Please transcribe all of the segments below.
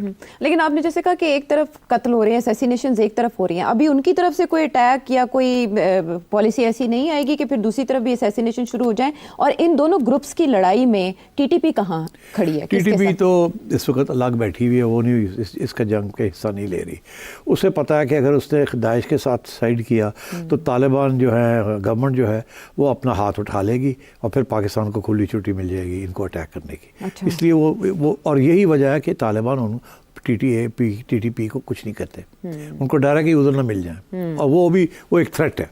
لیکن آپ نے جیسے کہا کہ ایک طرف قتل ہو رہے ہیں، اسیسینیشنز ایک طرف ہو رہی ہیں، ابھی ان کی طرف سے کوئی اٹیک یا کوئی پالیسی ایسی نہیں آئے گی کہ پھر دوسری طرف بھی اسیسینیشن شروع ہو جائیں؟ اور ان دونوں گروپس کی لڑائی میں ٹی ٹی پی کہاں کھڑی ہے؟ ٹی ٹی پی تو اس وقت الگ بیٹھی ہوئی ہے، وہ نہیں اس کا جنگ کا حصہ نہیں لے رہی. اسے پتہ ہے کہ اگر اس نے داعش کے ساتھ سائڈ کیا تو طالبان جو ہے، گورنمنٹ جو ہے وہ اپنا ہاتھ اٹھا لے گی اور پھر پاکستان کو کھلی چھٹی مل جائے گی ان کو اٹیک کرنے کی. اس لیے وہ اور یہی وجہ ہے کہ طالبان ٹی ٹی پی کو کچھ نہیں کرتے. ان کو ڈر ہے کہ ادھر نہ مل جائیں، اور وہ ایک تھریٹ ہے.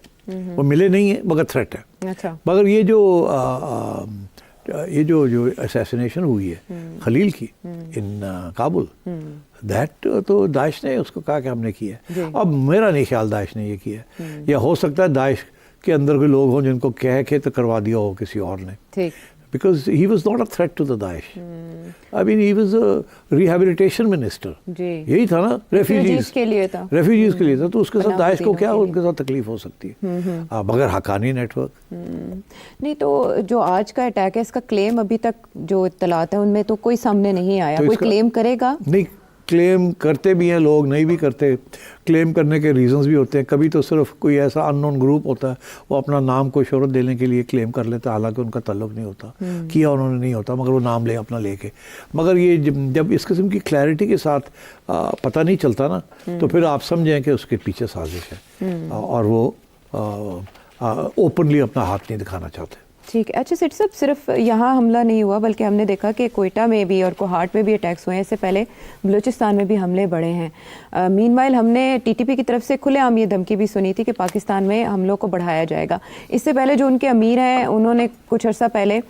وہ ملے نہیں ہیں مگر تھریٹ ہے. مگر یہ جو اسیسینیشن ہوئی ہے خلیل کی ان کابل، دیٹ تو داعش نے اس کو کہا کہ ہم نے کیا ہے. اب میرا نہیں خیال داعش نے یہ کیا ہے، یا ہو سکتا ہے داعش کے اندر کوئی لوگ ہوں جن کو کہہ کے تو کروا دیا ہو کسی اور نے. Because he was not a threat to the Daesh. I mean, he was a rehabilitation minister. یہی تھا نا، ریفیوجیز کے لیے تھا. تو اس کے ساتھ داعش کو کیا ان کے ساتھ تکلیف ہو سکتی ہے بغیر حقانی نیٹ ورک. نہیں تو جو آج کا اٹیک ہے اس کا کلیم ابھی تک جو اطلاعات ہیں ان میں تو کوئی سامنے نہیں آیا. کوئی کلیم کرے گا؟ نہیں، کلیم کرتے بھی ہیں لوگ، نہیں بھی کرتے. کلیم کرنے کے ریزنز بھی ہوتے ہیں. کبھی تو صرف کوئی ایسا ان نون گروپ ہوتا ہے، وہ اپنا نام کو شہرت دینے کے لیے کلیم کر لیتا ہے، حالانکہ ان کا تعلق نہیں ہوتا، کیا انہوں نے نہیں ہوتا، مگر وہ نام اپنا لے کے. مگر یہ جب اس قسم کی کلیئرٹی کے ساتھ پتہ نہیں چلتا نا، تو پھر آپ سمجھیں کہ اس کے پیچھے سازش ہے اور وہ اوپنلی اپنا ہاتھ نہیں دکھانا چاہتے. ٹھیک ہے. اچھا سیٹ صاحب، صرف یہاں حملہ نہیں ہوا بلکہ ہم نے دیکھا کہ کوئٹہ میں بھی اور کوہاٹ میں بھی اٹیکس ہوئے ہیں. اس سے پہلے بلوچستان میں بھی حملے بڑھے ہیں. مین وائل ہم نے ٹی ٹی پی کی طرف سے کھلے عام یہ دھمکی بھی سنی تھی کہ پاکستان میں حملوں کو بڑھایا جائے گا. اس سے پہلے جو ان کے امیر ہیں انہوں نے کچھ عرصہ پہلے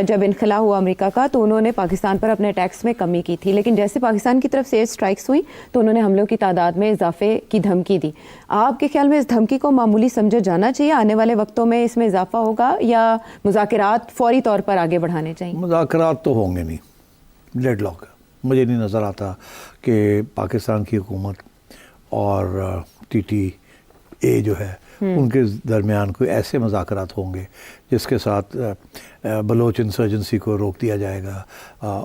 جب انخلا ہوا امریکہ کا تو انہوں نے پاکستان پر اپنے اٹیکس میں کمی کی تھی، لیکن جیسے پاکستان کی طرف سے ایئر اسٹرائکس ہوئی تو انہوں نے حملوں کی تعداد میں اضافے کی دھمکی دی. آپ کے خیال میں اس دھمکی کو معمولی سمجھا جانا چاہیے؟ آنے والے وقتوں میں اس میں اضافہ ہوگا یا مذاکرات فوری طور پر آگے بڑھانے چاہیے؟ مذاکرات تو ہوں گے نہیں، ڈیڈ لاک. مجھے نہیں نظر آتا کہ پاکستان کی حکومت اور ٹی ٹی اے جو ہے ان کے درمیان کوئی ایسے مذاکرات ہوں گے جس کے ساتھ بلوچ انسرجنسی کو روک دیا جائے گا،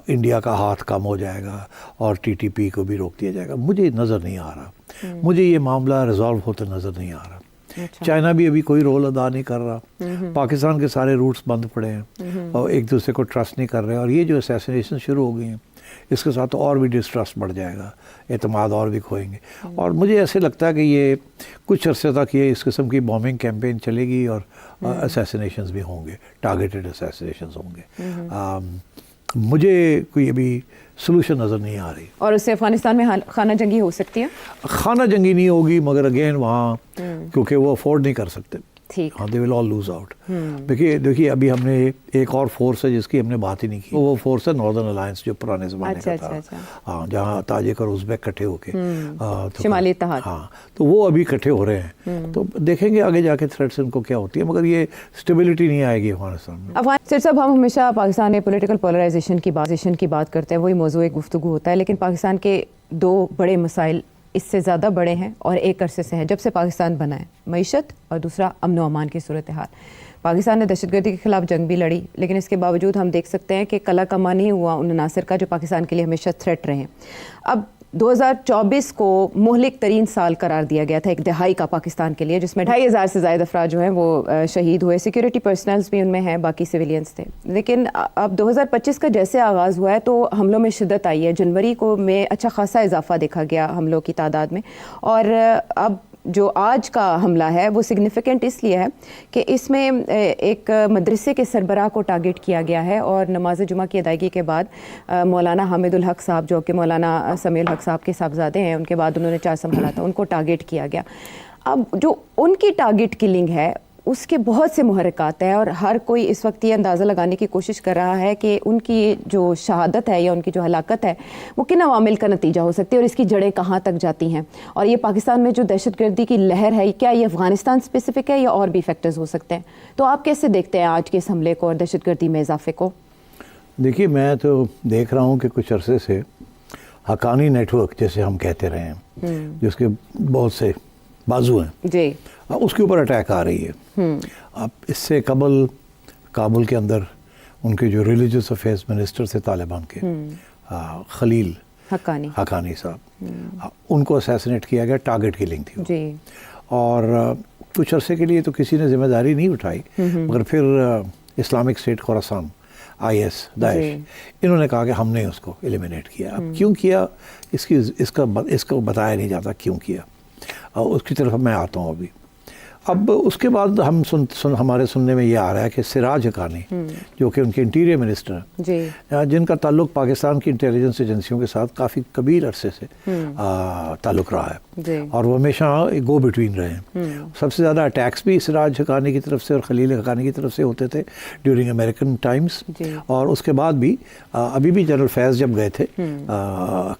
انڈیا کا ہاتھ کم ہو جائے گا اور ٹی ٹی پی کو بھی روک دیا جائے گا. مجھے نظر نہیں آ رہا. مجھے یہ معاملہ ریزالو ہوتا نظر نہیں آ رہا. چائنا بھی ابھی کوئی رول ادا نہیں کر رہا. پاکستان کے سارے روٹس بند پڑے ہیں اور ایک دوسرے کو ٹرسٹ نہیں کر رہے. اور یہ جو اسیسینیشن شروع ہو گئی ہیں اس کے ساتھ اور بھی ڈسٹرسٹ بڑھ جائے گا، اعتماد اور بھی کھوئیں گے. اور مجھے ایسے لگتا ہے کہ یہ کچھ عرصے تک یہ اس قسم کی بومبنگ کیمپین چلے گی اور اسیسینیشنز بھی ہوں گے، ٹارگیٹڈ اسیسینیشنز ہوں گے. مجھے کوئی ابھی سلوشن نظر نہیں آ رہی. اور اس سے افغانستان میں خانہ جنگی ہو سکتی ہے؟ خانہ جنگی نہیں ہوگی، مگر اگین وہاں کیونکہ وہ افورڈ نہیں کر سکتے. ہاں، دے ول آل لوز آؤٹ. دیکھیے ابھی ہم نے ایک اور فورس ہے جس کی ہم نے بات ہی نہیں کی. وہ فورس ہے ناردرن الائنس جو پرانے زمانے کا تھا. ہاں، جہاں تاجک اور ازبیک کٹھے ہو کے شمالی اتحاد. ہاں، تو وہ ابھی کٹھے ہو رہے ہیں. تو دیکھیں گے آگے جا کے تھریٹس ان کو کیا ہوتی ہے، مگر یہ اسٹیبلٹی نہیں آئے گی افغانستان میں. سر صاحب، ہم ہمیشہ پاکستان میں پولیٹیکل پولرائزیشن کی بات کرتے ہیں، وہی موضوع گفتگو ہوتا ہے. لیکن پاکستان کے دو بڑے مسائل اس سے زیادہ بڑے ہیں اور ایک عرصے سے ہیں جب سے پاکستان بنا ہے، معیشت اور دوسرا امن و امان کی صورتحال. پاکستان نے دہشت گردی کے خلاف جنگ بھی لڑی، لیکن اس کے باوجود ہم دیکھ سکتے ہیں کہ کلا کما نہیں ہوا ان عناصر کا جو پاکستان کے لیے ہمیشہ تھریٹ رہے ہیں. اب 2024 کو مہلک ترین سال قرار دیا گیا تھا، ایک دہائی کا پاکستان کے لیے، جس میں 2500 سے زائد افراد جو ہیں وہ شہید ہوئے. سیکیورٹی پرسنلز بھی ان میں ہیں، باقی سویلینز تھے. لیکن اب 2025 کا جیسے آغاز ہوا ہے تو حملوں میں شدت آئی ہے. جنوری کو میں اچھا خاصا اضافہ دیکھا گیا حملوں کی تعداد میں. اور اب جو آج کا حملہ ہے وہ سگنیفیکنٹ اس لیے ہے کہ اس میں ایک مدرسے کے سربراہ کو ٹارگٹ کیا گیا ہے اور نماز جمعہ کی ادائیگی کے بعد مولانا حامد الحق صاحب جو کہ مولانا سمیع الحق صاحب کے صاحبزادے ہیں، ان کے بعد انہوں نے 4 سنبھالا تھا، ان کو ٹارگٹ کیا گیا. اب جو ان کی ٹارگٹ کلنگ ہے اس کے بہت سے محرکات ہیں اور ہر کوئی اس وقت یہ اندازہ لگانے کی کوشش کر رہا ہے کہ ان کی جو شہادت ہے یا ان کی جو ہلاکت ہے وہ کن عوامل کا نتیجہ ہو سکتی ہے اور اس کی جڑیں کہاں تک جاتی ہیں. اور یہ پاکستان میں جو دہشت گردی کی لہر ہے، کیا یہ افغانستان اسپیسیفک ہے یا اور بھی فیکٹرز ہو سکتے ہیں؟ تو آپ کیسے دیکھتے ہیں آج کے اس حملے کو اور دہشت گردی میں اضافے کو؟ دیکھیے، میں تو دیکھ رہا ہوں کہ کچھ عرصے سے حقانی نیٹ ورک جیسے ہم کہتے رہے ہیں، جس کے بہت سے بازو ہیں جی، اس کے اوپر اٹیک آ رہی ہے. اب اس سے قبل کابل کے اندر ان کے جو ریلیجس افیئرز منسٹر تھے طالبان کے، خلیل، حقانی صاحب، ان کو اسیسنیٹ کیا گیا، ٹارگٹ کلنگ تھی جی، اور کچھ عرصے کے لیے تو کسی نے ذمہ داری نہیں اٹھائی، مگر پھر اسلامک اسٹیٹ خراسان، IS، داعش، انہوں نے کہا کہ ہم نے اس کو ایلیمینیٹ کیا. اب کیوں کیا اس کو بتایا نہیں جاتا کیوں کیا، اس کی طرف میں آتا ہوں ابھی. اب اس کے بعد ہمارے سننے میں یہ آ رہا ہے کہ سراج حقانی جو کہ ان کے انٹیریئر منسٹر ہیں، جن کا تعلق پاکستان کی انٹیلیجنس ایجنسیوں کے ساتھ کافی کبیر عرصے سے تعلق رہا ہے، اور وہ ہمیشہ گو بٹوین رہے ہیں. سب سے زیادہ اٹیکس بھی سراج حقانی کی طرف سے اور خلیل حقانی کی طرف سے ہوتے تھے ڈیورنگ امریکن ٹائمز، اور اس کے بعد بھی ابھی بھی جنرل فیض جب گئے تھے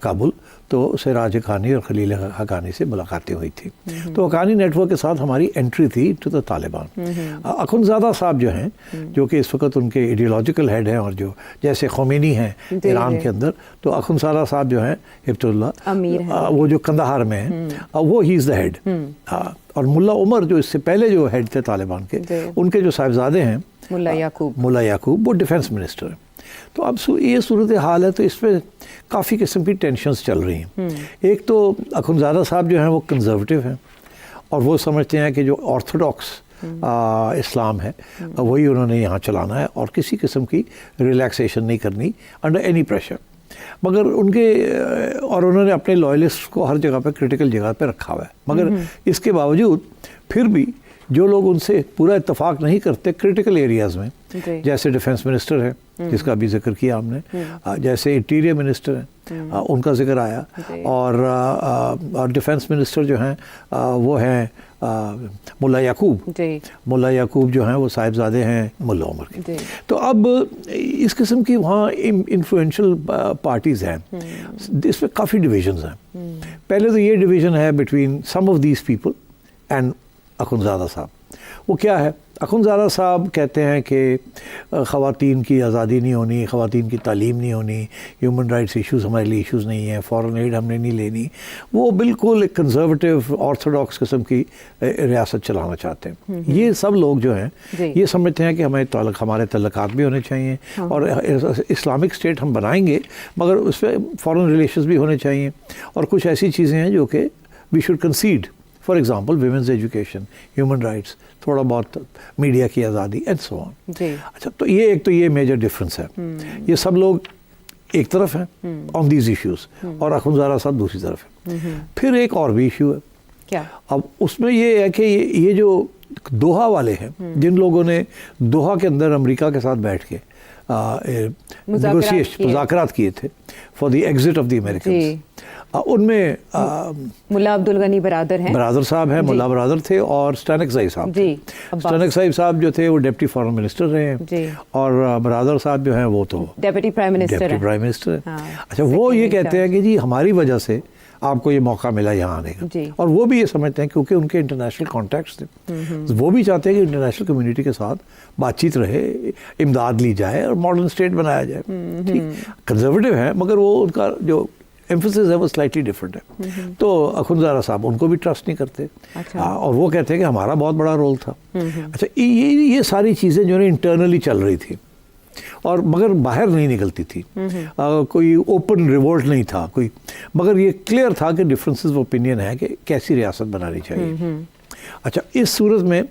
کابل تو سراج حقانی اور خلیل حقانی سے ملاقاتیں ہوئی تھی. تو حقانی نیٹ ورک کے ساتھ ہماری انٹری تھی ٹو دا طالبان. اخندزادہ صاحب جو ہیں، جو کہ اس وقت ان کے ایڈیولوجیکل ہیڈ ہیں، اور جو جیسے خمینی ہیں ایران کے اندر، تو اخندزادہ صاحب جو ہیں ہبت اللہ، وہ جو قندھار میں ہیں، وہ ہی از دا ہیڈ. اور ملا عمر جو اس سے پہلے جو ہیڈ تھے طالبان کے، ان کے جو صاحبزادے ہیں ملا یعقوب، وہ ڈیفنس منسٹر ہیں. تو اب یہ صورتحال ہے، تو اس پہ کافی قسم کی ٹینشنز چل رہی ہیں. ایک تو اخندزادہ صاحب جو ہیں وہ کنزرویٹو ہیں، اور وہ سمجھتے ہیں کہ جو آرتھوڈاکس اسلام ہے وہی انہوں نے یہاں چلانا ہے، اور کسی قسم کی ریلیکسیشن نہیں کرنی انڈر اینی پریشر. مگر انہوں نے اپنے لوائلسٹ کو ہر جگہ پہ کرٹیکل جگہ پہ رکھا ہوا ہے. مگر اس کے باوجود پھر بھی جو لوگ ان سے پورا اتفاق نہیں کرتے کرٹیکل ایریاز میں، جیسے ڈیفنس منسٹر ہے جس کا بھی ذکر کیا ہم نے، جیسے انٹیریئر منسٹر ہیں ان کا ذکر آیا، اور ڈیفنس منسٹر جو ہیں وہ ہیں ملا یعقوب جو ہیں وہ صاحبزادے ہیں ملا عمر کے. تو اب اس قسم کی وہاں انفلوئنشل پارٹیز ہیں، اس میں کافی ڈویژنز ہیں. پہلے تو یہ ڈویژن ہے between some of these people and Akhundzada صاحب. وہ کیا ہے؟ اخندزادہ صاحب کہتے ہیں کہ خواتین کی آزادی نہیں ہونی، خواتین کی تعلیم نہیں ہونی، ہیومن رائٹس ایشوز ہمارے لیے ایشوز نہیں ہیں، فارن ایڈ ہم نے نہیں لینی. وہ بالکل ایک کنزرویٹو آرتھوڈاکس قسم کی ریاست چلانا چاہتے ہیں. یہ سب لوگ جو ہیں یہ سمجھتے ہیں کہ ہمارے تعلقات بھی ہونے چاہیے، اور اسلامک اسٹیٹ ہم بنائیں گے مگر اس پہ فارن ریلیشنز بھی ہونے چاہیے، اور کچھ ایسی چیزیں ہیں جو کہ we should consider. For example women's education, human rights, تھوڑا بہت میڈیا کی آزادی اینڈ سو آن. اچھا، تو یہ میجر ڈفرینس ہے. یہ سب لوگ ایک طرف ہیں آن دیز ایشوز، اور اخندزادہ صاحب دوسری طرف ہیں. پھر ایک اور بھی ایشو ہے. کیا؟ اب اس میں یہ ہے کہ یہ جو دوحہ والے ہیں، جن لوگوں نے دوحہ کے اندر امریکہ کے ساتھ بیٹھ کے مذاکرات کیے تھے for the exit of the Americans, ان میں ملا عبدالغنی برادر صاحب ہیں، ملا برادر تھے، اور اسٹینکزائی صاحب. اسٹینکزائی صاحب جو تھے وہ ڈپٹی فارن منسٹر رہے ہیں، اور برادر صاحب جو ہیں وہ تو ڈپٹی پرائم منسٹر ہیں. اچھا، وہ یہ کہتے ہیں کہ جی ہماری وجہ سے آپ کو یہ موقع ملا یہاں آنے کا، اور وہ بھی یہ سمجھتے ہیں کیونکہ ان کے انٹرنیشنل کانٹیکٹس تھے، وہ بھی چاہتے ہیں کہ انٹرنیشنل کمیونٹی کے ساتھ بات چیت رہے، امداد لی جائے، اور ماڈرن اسٹیٹ بنایا جائے. کنزرویٹو ہیں مگر وہ ان کا جو ایمفسس ہے وہ سلائٹلی ڈفرینٹ ہے. تو اخندزادہ صاحب ان کو بھی ٹرسٹ نہیں کرتے، اور وہ کہتے ہیں کہ ہمارا بہت بڑا رول تھا. اچھا، یہ ساری چیزیں جو ہے انٹرنلی چل رہی تھی، اور مگر باہر نہیں نکلتی تھی، کوئی اوپن ریوولٹ نہیں تھا کوئی، مگر یہ کلیئر تھا کہ ڈفرینسز آف اوپینین ہے کہ کیسی ریاست بنانی چاہیے. اچھا، اس صورت میں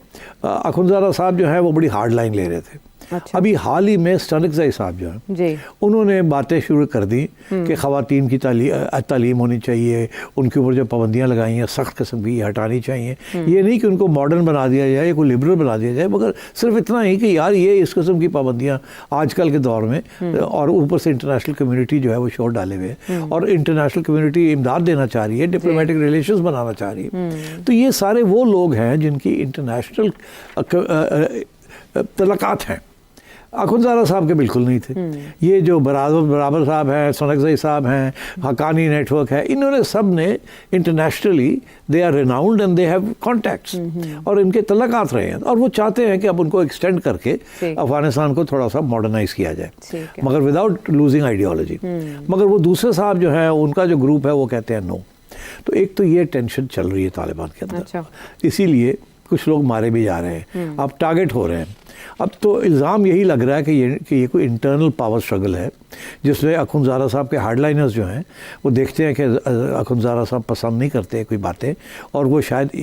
اخندزادہ صاحب جو ہے وہ بڑی ہارڈ لائن لے رہے تھے. ابھی حال ہی میں اسٹینکزائی صاحب جو ہیں انہوں نے باتیں شروع کر دی کہ خواتین کی تعلیم ہونی چاہیے، ان کے اوپر جو پابندیاں لگائی ہیں سخت قسم کی ہٹانی چاہیے. یہ نہیں کہ ان کو ماڈرن بنا دیا جائے، کوئی لبرل بنا دیا جائے، مگر صرف اتنا ہی کہ یار یہ اس قسم کی پابندیاں آج کل کے دور میں، اور اوپر سے انٹرنیشنل کمیونٹی جو ہے وہ شور ڈالے ہوئے ہیں، اور انٹرنیشنل کمیونٹی امداد دینا چاہ رہی ہے، ڈپلومیٹک ریلیشنز بنانا چاہ رہی ہے. تو یہ سارے وہ لوگ ہیں جن کی انٹرنیشنل تعلقات ہیں. اخندزادہ صاحب کے بالکل نہیں تھے. یہ جو برابر صاحب ہیں، اسٹینکزائی صاحب ہیں، حقانی نیٹ ورک ہے، انہوں نے سب نے internationally they are renowned and they have contacts, اور ان کے تعلقات رہے ہیں، اور وہ چاہتے ہیں کہ اب ان کو ایکسٹینڈ کر کے افغانستان کو تھوڑا سا ماڈرنائز کیا جائے، مگر وداؤٹ لوزنگ آئیڈیالوجی. مگر وہ دوسرے صاحب جو ہیں ان کا جو گروپ ہے وہ کہتے ہیں نو. تو ایک تو یہ ٹینشن چل رہی ہے طالبان کے اندر. اسی لیے کچھ لوگ مارے بھی جا رہے ہیں, اب ٹارگٹ ہو رہے ہیں. اب تو الزام یہی لگ رہا ہے کہ یہ کوئی انٹرنل پاور اسٹرگل ہے جس میں اخندزادہ صاحب کے ہارڈ لائنرز جو ہیں وہ دیکھتے ہیں کہ اخندزادہ صاحب پسند نہیں کرتے کوئی باتیں, اور وہ شاید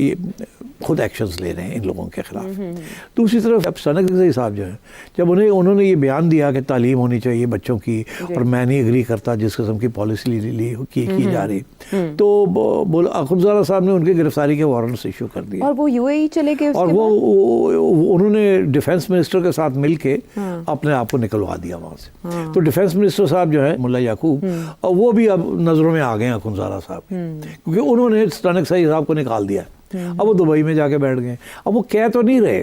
خود ایکشنز لے رہے ہیں ان لوگوں کے خلاف. دوسری طرف اب سنک رضوی صاحب جو ہیں, جب انہوں نے یہ بیان دیا کہ تعلیم ہونی چاہیے بچوں کی, اور میں نہیں اگری کرتا جس قسم کی پالیسی کی جا رہی, تو اخندزادہ صاحب نے ان کی گرفتاری کے وارنٹس ایشو کر دیے, اور وہ UAE چلے گئے, اور وہ انہوں نے ڈیفنس منسٹر کے ساتھ مل کے اپنے آپ کو نکلوا دیا وہاں سے. تو ڈیفنس منسٹر صاحب جو ہے ملا یعقوب, اور وہ بھی اب نظروں میں آ گئے ہیں اخندزادہ صاحب, کیونکہ انہوں نے سنک رضوی صاحب کو نکال دیا. اب وہ دبئی میں جا کے بیٹھ گئے. اب وہ کہہ تو نہیں رہے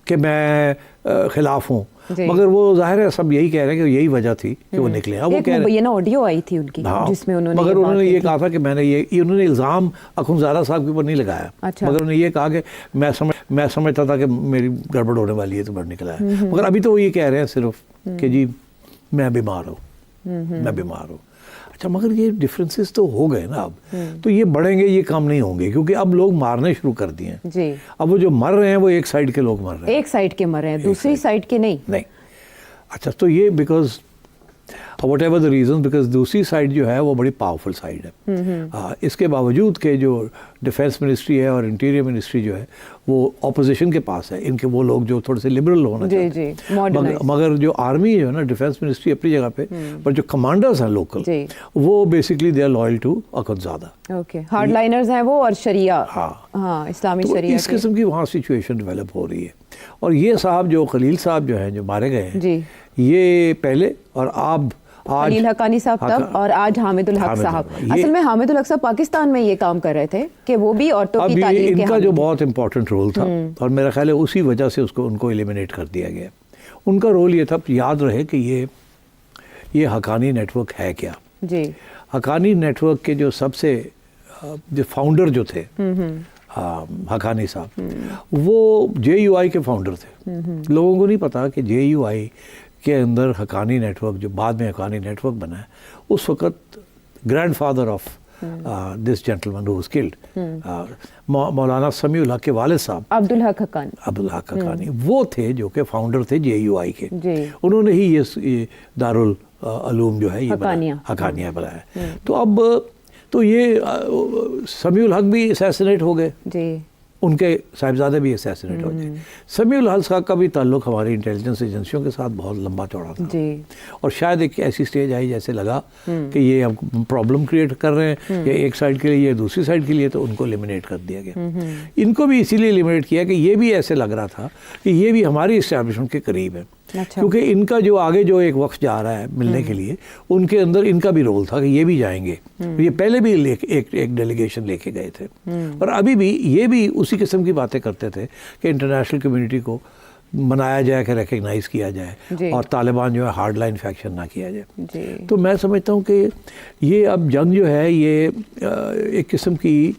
کہ میں خلاف ہوں, مگر وہ ظاہر ہے سب یہی کہہ رہے ہیں کہ یہی وجہ تھی کہ وہ نکلے. اب وہ کہہ رہے ہیں آڈیو آئی تھی ان کی جس میں مگر انہوں نے یہ کہا تھا کہ میں نے انہوں نے الزام اخندزادہ صاحب کے اوپر نہیں لگایا, مگر انہوں نے یہ کہا کہ میں سمجھتا تھا کہ میری گڑبڑ ہونے والی ہے تو بڑھ نکلا ہے. مگر ابھی تو وہ یہ کہہ رہے ہیں صرف کہ جی میں بیمار ہوں. اچھا, مگر یہ ڈفرینسز تو ہو گئے نا اب, تو یہ بڑھیں گے, یہ کم نہیں ہوں گے, کیونکہ اب لوگ مارنے شروع کر دیے ہیں. جی, اب وہ جو مر رہے ہیں وہ ایک سائڈ کے لوگ مر رہے ہیں, ایک سائڈ کے مر رہے ہیں, دوسری سائڈ کے نہیں. اچھا, تو یہ because what ever the reason, because دوسری سائڈ جو ہے وہ بڑی پاورفل سائڈ ہے. اس کے باوجود کہ جو ڈیفینس منسٹری ہے اور انٹیریئر منسٹری جو ہے وہ اپوزیشن کے پاس ہے, ان کے وہ لوگ جو تھوڑے سے لبرل ہونا چاہتے ہیں, مگر جو آرمی جو ہے نا, ڈیفینس منسٹری اپنی جگہ پہ, پر جو کمانڈرز ہیں لوکل وہ basically they are loyal to Akhundzada. Okay, hardliners ہیں وہ, اور شریعہ, ہاں اسلامی شریعہ, اس قسم کی وہاں سچویشن ڈیولپ ہو رہی ہے. اور یہ صاحب جو خلیل صاحب جو ہیں جو مارے گئے ہیں, یہ پہلے, اور خلیل حقانی صاحب تب, اور آج حامد الحق صاحب. اصل میں حامد الحق صاحب پاکستان میں یہ کام کر رہے تھے کہ وہ بھی عورتوں کی تعلیم کے, ان کا جو بہت امپورٹنٹ رول تھا, اور میرا خیال ہے اسی وجہ سے ان کو ایلیمنیٹ کر دیا گیا. ان کا رول یہ تھا, یاد رہے کہ یہ حقانی نیٹ ورک ہے کیا. جی, حقانی نیٹ ورک کے جو سب سے جو فاؤنڈر جو تھے حقانی صاحب, وہ JUI کے فاؤنڈر تھے. لوگوں کو نہیں پتا کہ JUI کے اندر حقانی نیٹ ورک, جو بعد میں حقانی نیٹ ورک بنا ہے, اس وقت grandfather of this gentleman who was killed, Maulana Sami الحق کے والد صاحب عبدالحق حقانی, وہ تھے جو کہ فاؤنڈر تھے JUI کے. انہوں نے ہی یہ دارالعلوم جو ہے یہ حقانیہ بنایا. تو یہ سمیع الحق بھی اسیسنیٹ ہو گئے, ان کے صاحبزادے بھی اسیسنیٹ ہو گئے. سمیع الحق صاحب کا بھی تعلق ہماری انٹیلیجنس ایجنسیوں کے ساتھ بہت لمبا چوڑا تھا, اور شاید ایک ایسی سٹیج آئی جیسے لگا کہ یہ ہم پرابلم کریٹ کر رہے ہیں, یا ایک سائڈ کے لیے یا دوسری سائڈ کے لیے, تو ان کو ایلیمنیٹ کر دیا گیا. ان کو بھی اسی لیے ایلیمنیٹ کیا کہ یہ بھی ایسے لگ رہا تھا کہ یہ بھی ہماری اسٹیبلشمنٹ کے قریب ہے, کیونکہ ان کا جو آگے جو ایک وقت جا رہا ہے ملنے کے لیے, ان کے اندر ان کا بھی رول تھا کہ یہ بھی جائیں گے. یہ پہلے بھی ایک ڈیلیگیشن لے کے گئے تھے, اور ابھی بھی یہ بھی اسی قسم کی باتیں کرتے تھے کہ انٹرنیشنل کمیونٹی کو منایا جائے, کہ ریکگنائز کیا جائے, اور طالبان جو ہے ہارڈ لائن فیکشن نہ کیا جائے. تو میں سمجھتا ہوں کہ یہ اب جنگ جو ہے یہ ایک قسم کی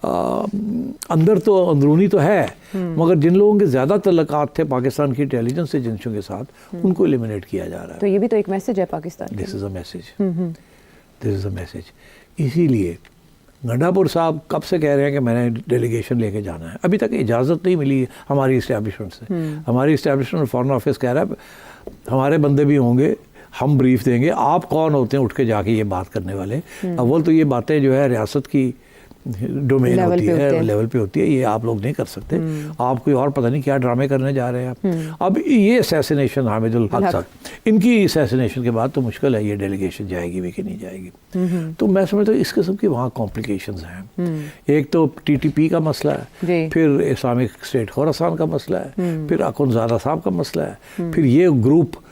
اندر تو اندرونی تو ہے, مگر جن لوگوں کے زیادہ تعلقات تھے پاکستان کی انٹیلیجنس ایجنسیوں کے ساتھ, ان کو ایلیمنیٹ کیا جا رہا ہے. تو یہ بھی تو ایک میسج ہے پاکستان. دس از اے میسج. اسی لیے گنڈا پور صاحب کب سے کہہ رہے ہیں کہ میں نے ڈیلیگیشن لے کے جانا ہے, ابھی تک اجازت نہیں ملی ہماری اسٹیبلشمنٹ سے. ہماری اسٹیبلشمنٹ فارن آفس کہہ رہا ہے ہمارے بندے بھی ہوں گے, ہم بریف دیں گے. آپ کون ہوتے ہیں اٹھ کے جا کے یہ بات کرنے والے؟ اول تو یہ باتیں جو ہے ریاست کی ڈومین ہوتی ہے, لیول پہ ہوتی ہے, یہ آپ لوگ نہیں کر سکتے. آپ کوئی اور پتہ نہیں کیا ڈرامے کرنے جا رہے ہیں آپ. اب یہ اسیسنیشن حامد الحق صاحب, ان کی اسیسنیشن کے بعد تو مشکل ہے یہ ڈیلیگیشن جائے گی بھی کہ نہیں جائے گی. تو میں سمجھتا ہوں اس قسم کی وہاں کمپلیکیشنز ہیں. ایک تو TTP کا مسئلہ ہے, پھر اسلامک اسٹیٹ خوراسان کا مسئلہ ہے, پھر اخندزادہ صاحب کا مسئلہ ہے, پھر یہ گروپ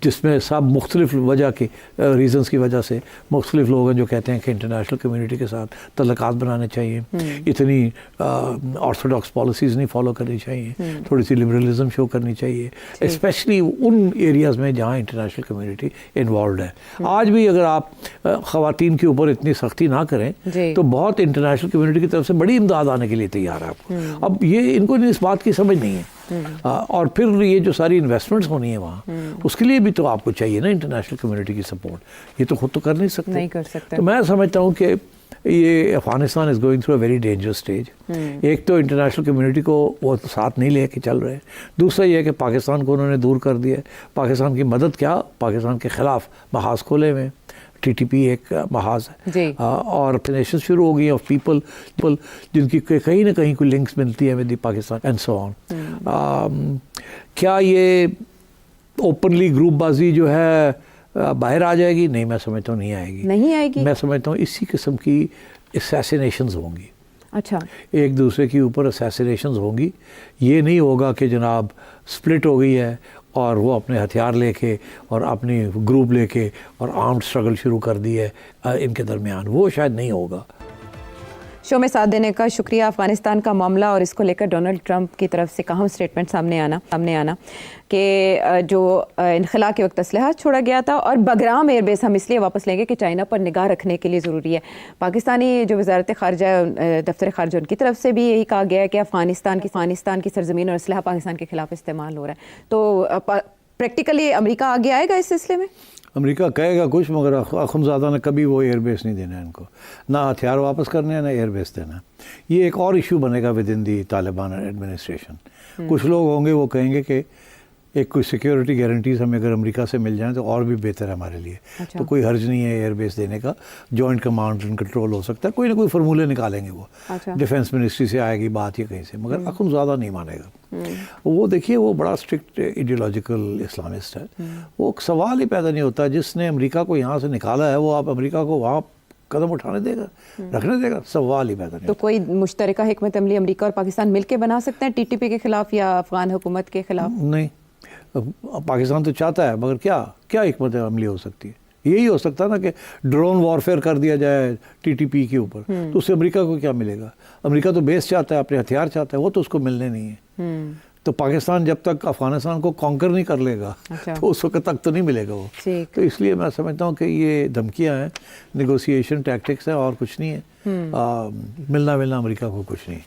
جس میں سب مختلف وجہ کی ریزنز کی وجہ سے مختلف لوگ ہیں جو کہتے ہیں کہ انٹرنیشنل کمیونٹی کے ساتھ تعلقات بنانے چاہیے, اتنی آرتھوڈاکس پالیسیز نہیں فالو کرنی چاہیے, تھوڑی سی لبرلزم شو کرنی چاہیے, اسپیشلی ان ایریاز میں جہاں انٹرنیشنل کمیونٹی انوالوڈ ہے. آج بھی اگر آپ خواتین کے اوپر اتنی سختی نہ کریں تو بہت انٹرنیشنل کمیونٹی کی طرف سے بڑی امداد آنے کے لیے تیار ہے آپ کو. اب یہ ان کو اس بات کی سمجھ نہیں ہے, اور پھر یہ جو ساری انویسٹمنٹس ہونی ہے وہاں, اس کے لیے بھی تو آپ کو چاہیے نا انٹرنیشنل کمیونٹی کی سپورٹ. یہ تو خود تو کر نہیں سکتے. نہیں کر سکتے. تو میں سمجھتا ہوں کہ یہ Afghanistan is going through a very dangerous stage. ایک تو انٹرنیشنل کمیونٹی کو وہ ساتھ نہیں لے کے چل رہے ہیں, دوسرا یہ ہے کہ پاکستان کو انہوں نے دور کر دیا ہے. پاکستان کی مدد کیا, پاکستان کے خلاف محاذ کھولے ہوئے, TTP ایک محاذ ہے, اور نیشن شروع ہو گئی آف پیپل جن کی کہیں نہ کہیں کوئی لنکس ملتی ہے with the Pakistan and so on. کیا یہ اوپنلی گروپ بازی جو ہے باہر آ جائے گی؟ نہیں, میں سمجھتا ہوں نہیں آئے گی. میں سمجھتا ہوں اسی قسم کی اسیسینیشنز ہوں گی. اچھا, ایک دوسرے کے اوپر اسیسینیشنز ہوں گی. یہ نہیں ہوگا کہ جناب سپلٹ ہو گئی ہے اور وہ اپنے ہتھیار لے کے اور اپنی گروپ لے کے اور آرمڈ سٹرگل شروع کر دی ہے ان کے درمیان, وہ شاید نہیں ہوگا. شو میں ساتھ دینے کا شکریہ. افغانستان کا معاملہ اور اس کو لے کر ڈونلڈ ٹرمپ کی طرف سے اہم اسٹیٹمنٹ سامنے آنا کہ جو انخلا کے وقت اسلحہ چھوڑا گیا تھا اور بگرام ایئر بیس ہم اس لیے واپس لیں گے کہ چائنا پر نگاہ رکھنے کے لیے ضروری ہے. پاکستانی جو وزارت خارجہ دفتر خارجہ ان کی طرف سے بھی یہی کہا گیا ہے کہ افغانستان کی سرزمین اور اسلحہ پاکستان کے خلاف استعمال ہو رہا ہے. تو پریکٹیکلی امریکہ آگے آئے گا اس سلسلے میں؟ امریکہ کہے گا کچھ, مگر اخنزادہ نے کبھی وہ ایئر بیس نہیں دینا ہے ان کو, نہ ہتھیار واپس کرنے ہیں نہ ایئر بیس دینا. یہ ایک اور ایشو بنے گا with in the Taliban administration. کچھ لوگ ہوں گے وہ کہیں گے کہ ایک کوئی سیکیورٹی گارنٹیز ہمیں اگر امریکہ سے مل جائیں تو اور بھی بہتر ہے ہمارے لیے. تو کوئی حرج نہیں ہے ایئر بیس دینے کا, جوائنٹ کمانڈ اینڈ کنٹرول ہو سکتا ہے, کوئی نہ کوئی فارمولے نکالیں گے وہ. ڈیفینس منسٹری سے آئے گی بات یا کہیں سے, مگر اخنزادہ نہیں مانے گا. وہ دیکھیے وہ بڑا اسٹرکٹ ایڈیولوجیکل اسلامسٹ ہے. وہ سوال ہی پیدا نہیں ہوتا, جس نے امریکہ کو یہاں سے نکالا ہے وہ آپ امریکہ کو وہاں قدم اٹھانے دے گا, رکھنے دے گا, سوال ہی پیدا نہیں. تو کوئی مشترکہ حکمت عملی امریکہ اور پاکستان مل کے بنا سکتے ہیں TTP کے خلاف یا افغان حکومت کے خلاف؟ نہیں, پاکستان تو چاہتا ہے, مگر کیا حکمت عملی ہو سکتی ہے؟ یہی ہو سکتا ہے نا کہ ڈرون وارفیئر کر دیا جائے TTP کے اوپر, تو اس سے امریکہ کو کیا ملے گا؟ امریکہ تو بیس چاہتا ہے, اپنے ہتھیار چاہتا ہے, وہ تو اس کو ملنے نہیں ہے. تو پاکستان جب تک افغانستان کو کانکر نہیں کر لے گا تو اس وقت تک تو نہیں ملے گا وہ. تو اس لیے میں سمجھتا ہوں کہ یہ دھمکیاں ہیں, نیگوسیشن ٹیکٹکس ہیں اور کچھ نہیں ہے. ملنا امریکہ کو کچھ نہیں.